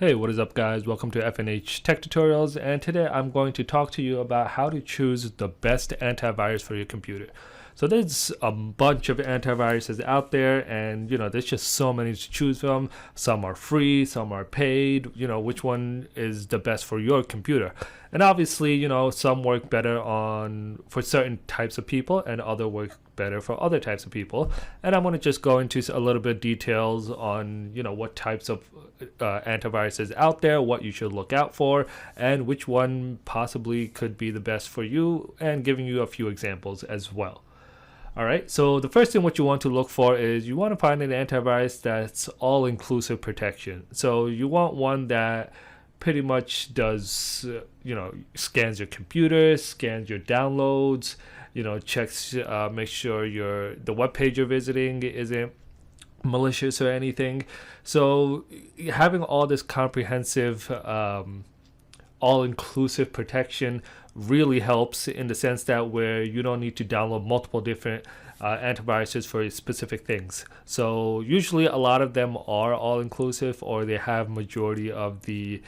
Hey, what is up guys? Welcome to FNH Tech Tutorials, and today I'm going to talk to you about how to choose the best antivirus for your computer. So there's a bunch of antiviruses out there, and there's just so many to choose from. Some are free, some are paid. Which one is the best for your computer? And obviously, some work better for certain types of people and other work better for other types of people. And I'm going to just go into a little bit of details on what types of antiviruses out there, what you should look out for, and which one possibly could be the best for you, and giving you a few examples as well. All right, so the first thing what you want to look for is you want to find an antivirus that's all-inclusive protection. So you want one that pretty much does, scans your computer, scans your downloads, checks, make sure the web page you're visiting isn't malicious or anything. So having all this comprehensive all-inclusive protection really helps in the sense that where you don't need to download multiple different antiviruses for specific things. So usually a lot of them are all-inclusive, or they have majority of the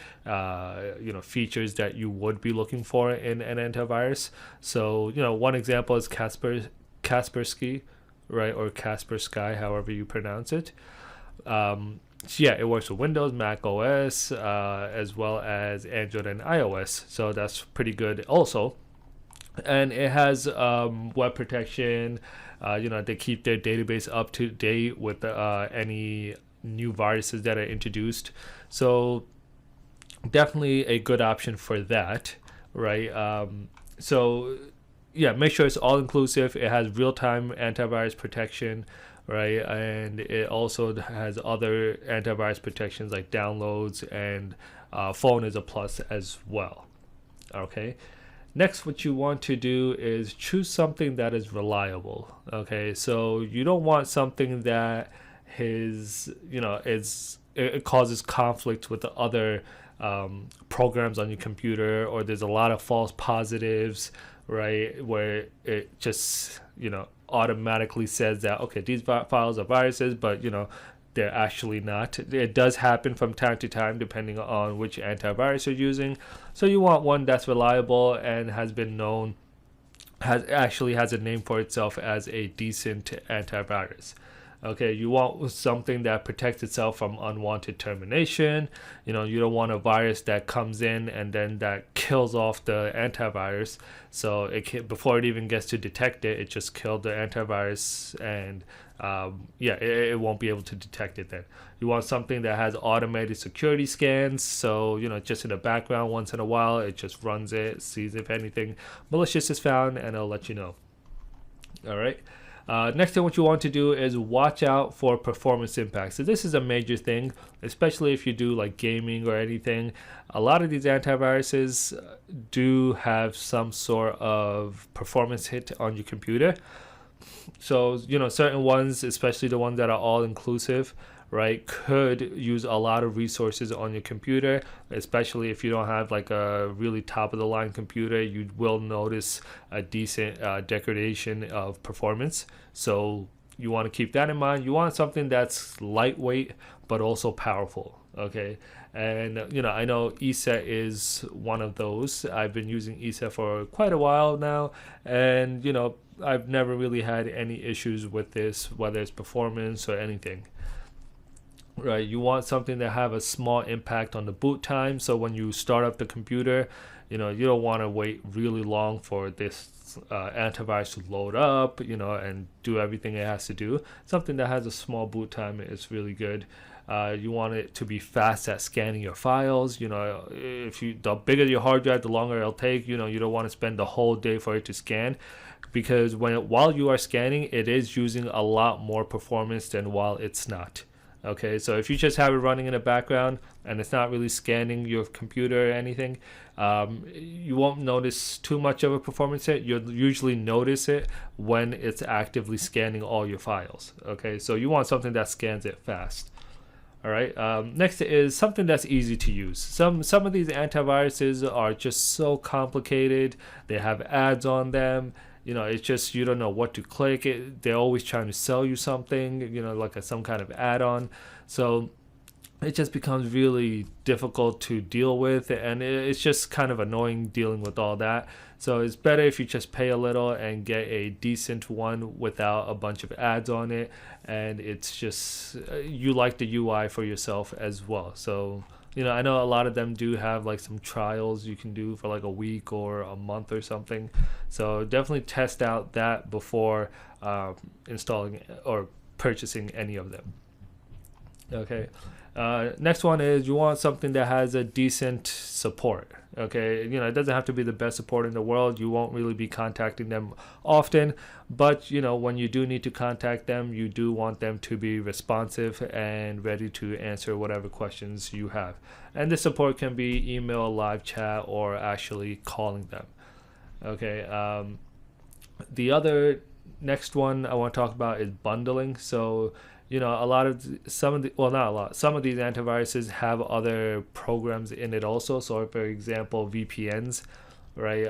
features that you would be looking for in an antivirus. So one example is Kaspersky, right, or Kaspersky, however you pronounce it. So yeah, it works with Windows, Mac OS, as well as Android and iOS. So that's pretty good also. And it has web protection. They keep their database up to date with any new viruses that are introduced. So definitely a good option for that, right? So yeah, make sure it's all inclusive. It has real-time antivirus protection, right? And it also has other antivirus protections like downloads, and phone is a plus as well. Okay. Next, what you want to do is choose something that is reliable. Okay, so you don't want something that it causes conflict with the other programs on your computer, or there's a lot of false positives, right? Where it just automatically says that okay, these files are viruses, but they're actually not. It does happen from time to time depending on which antivirus you're using. So you want one that's reliable and has been known, has a name for itself as a decent antivirus. Okay, you want something that protects itself from unwanted termination. You don't want a virus that comes in and then that kills off the antivirus. So before it even gets to detect it, it just killed the antivirus, and it won't be able to detect it then. You want something that has automated security scans. So, just in the background, once in a while, it just runs it, sees if anything malicious is found, and it'll let you know. All right. Next thing what you want to do is watch out for performance impacts. So this is a major thing, especially if you do like gaming or anything. A lot of these antiviruses do have some sort of performance hit on your computer. So certain ones, especially the ones that are all inclusive, right, could use a lot of resources on your computer. Especially if you don't have like a really top of the line computer, you will notice a decent degradation of performance. So you want to keep that in mind. You want something that's lightweight but also powerful. Okay, and I know ESET is one of those. I've been using ESET for quite a while now, and I've never really had any issues with this, whether it's performance or anything. Right, you want something that have a small impact on the boot time. So when you start up the computer, you don't want to wait really long for this antivirus to load up, and do everything it has to do. Something that has a small boot time is really good. You want it to be fast at scanning your files. The bigger your hard drive, the longer it'll take. You don't want to spend the whole day for it to scan, because while you are scanning, it is using a lot more performance than while it's not. Okay, so if you just have it running in the background and it's not really scanning your computer or anything, you won't notice too much of a performance hit. You'll usually notice it when it's actively scanning all your files. Okay, so you want something that scans it fast. All right. Next is something that's easy to use. Some of these antiviruses are just so complicated. They have ads on them. It's just you don't know what to click. They're always trying to sell you something, like some kind of add-on. So it just becomes really difficult to deal with, and it's just kind of annoying dealing with all that. So it's better if you just pay a little and get a decent one without a bunch of ads on it, and it's just you like the UI for yourself as well. So I know a lot of them do have like some trials you can do for like a week or a month or something. So definitely test out that before installing or purchasing any of them. Okay. Next one is you want something that has a decent support. Okay, it doesn't have to be the best support in the world. You won't really be contacting them often, but when you do need to contact them, you do want them to be responsive and ready to answer whatever questions you have. And this support can be email, live chat, or actually calling them. Okay. The other next one I want to talk about is bundling. So a lot of some of the well not a lot some of these antiviruses have other programs in it also. So for example, VPNs, right?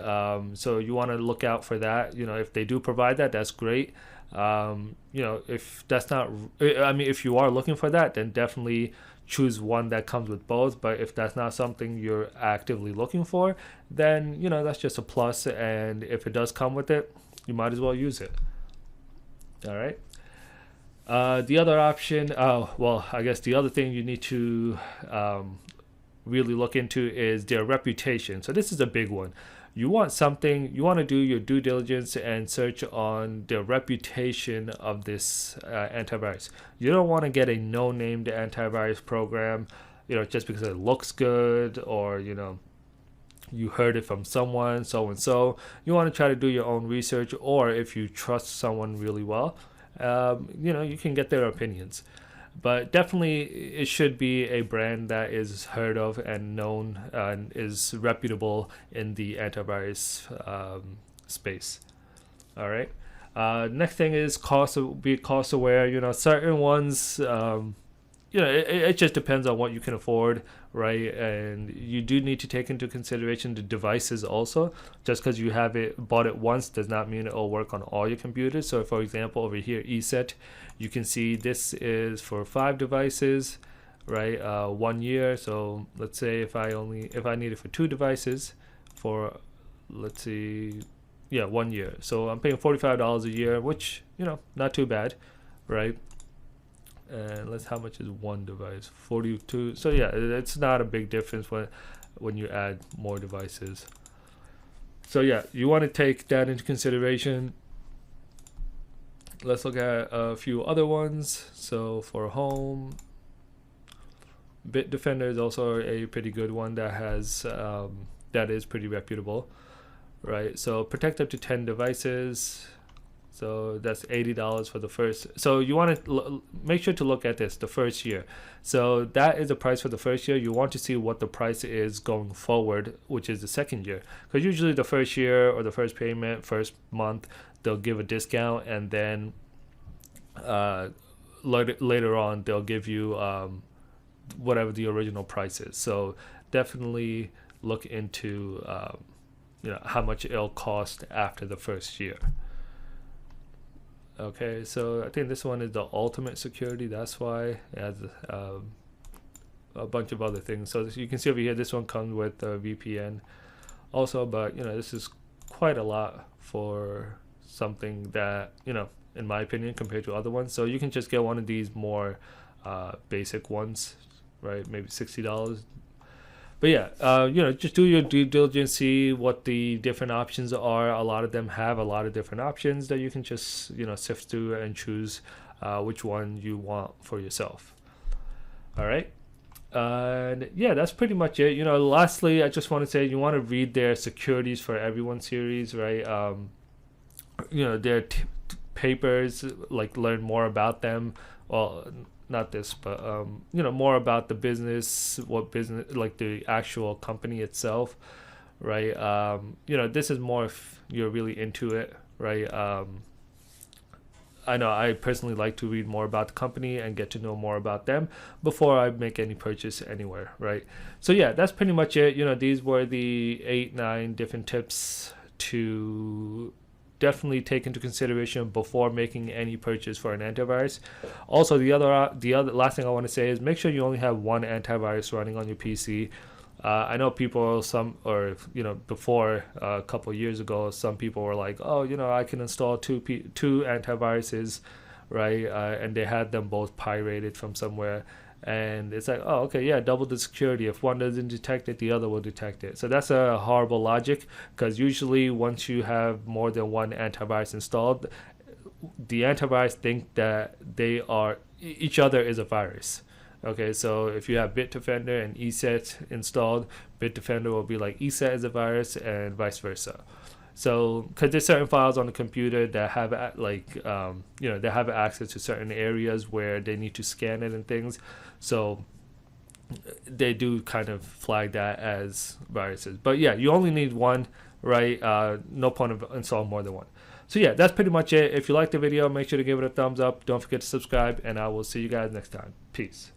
So you want to look out for that. If they do provide that, that's great. If that's not, I mean, if you are looking for that, then definitely choose one that comes with both. But if that's not something you're actively looking for, then that's just a plus. And if it does come with it, you might as well use it. All right. The other option, I guess the other thing you need to really look into is their reputation. So this is a big one. You want to do your due diligence and search on the reputation of this antivirus. You don't want to get a no-named antivirus program, just because it looks good, or you heard it from someone, so and so. You want to try to do your own research, or if you trust someone really well, you can get their opinions. But definitely it should be a brand that is heard of and known and is reputable in the antivirus space. All right. Next thing is be cost aware. Certain ones, it just depends on what you can afford, right? And you do need to take into consideration the devices also. Just because you bought it once does not mean it will work on all your computers. So for example, over here, ESET, you can see this is for 5 devices, right? 1 year. So let's say if I need it for 2 devices for, let's see, 1 year. So I'm paying $45 a year, which, not too bad, right? And how much is one device? 42. So yeah, it's not a big difference when you add more devices. So yeah, you want to take that into consideration. Let's look at a few other ones. So for home, Bitdefender is also a pretty good one that has that is pretty reputable, right? So protect up to 10 devices. So that's $80 for the first. So you want to make sure to look at this the first year. So that is the price for the first year. You want to see what the price is going forward, which is the second year. Because usually the first year or the first payment, first month, they'll give a discount, and then later on they'll give you whatever the original price is. So definitely look into how much it'll cost after the first year. Okay, so I think this one is the ultimate security. That's why it has a bunch of other things. So you can see over here, this one comes with a VPN also, but this is quite a lot for something that, in my opinion, compared to other ones. So you can just get one of these more basic ones, right? Maybe $60. But yeah, just do your due diligence, see what the different options are. A lot of them have a lot of different options that you can just, sift through and choose which one you want for yourself. All right. And yeah, that's pretty much it. Lastly, I just want to say you want to read their Securities for Everyone series, right? Their papers, like learn more about them. Well, not this, but more about the business, like the actual company itself, right? This is more if you're really into it, right? I know I personally like to read more about the company and get to know more about them before I make any purchase anywhere, right? So yeah, that's pretty much it. These were the 8-9 different tips to definitely take into consideration before making any purchase for an antivirus. Also, the other last thing I want to say is make sure you only have one antivirus running on your PC. I know people, before a couple of years ago, some people were like, oh, I can install two antiviruses, right? And they had them both pirated from somewhere. And it's like, oh, okay, yeah, double the security. If one doesn't detect it, the other will detect it. So that's a horrible logic, because usually once you have more than one antivirus installed, the antivirus think that each other is a virus. Okay, so if you have Bitdefender and ESET installed, Bitdefender will be like ESET is a virus and vice versa. So, because there's certain files on the computer that have they have access to certain areas where they need to scan it and things. So they do kind of flag that as viruses. But yeah, you only need one, right? No point of installing more than one. So yeah, that's pretty much it. If you like the video, make sure to give it a thumbs up. Don't forget to subscribe, and I will see you guys next time. Peace.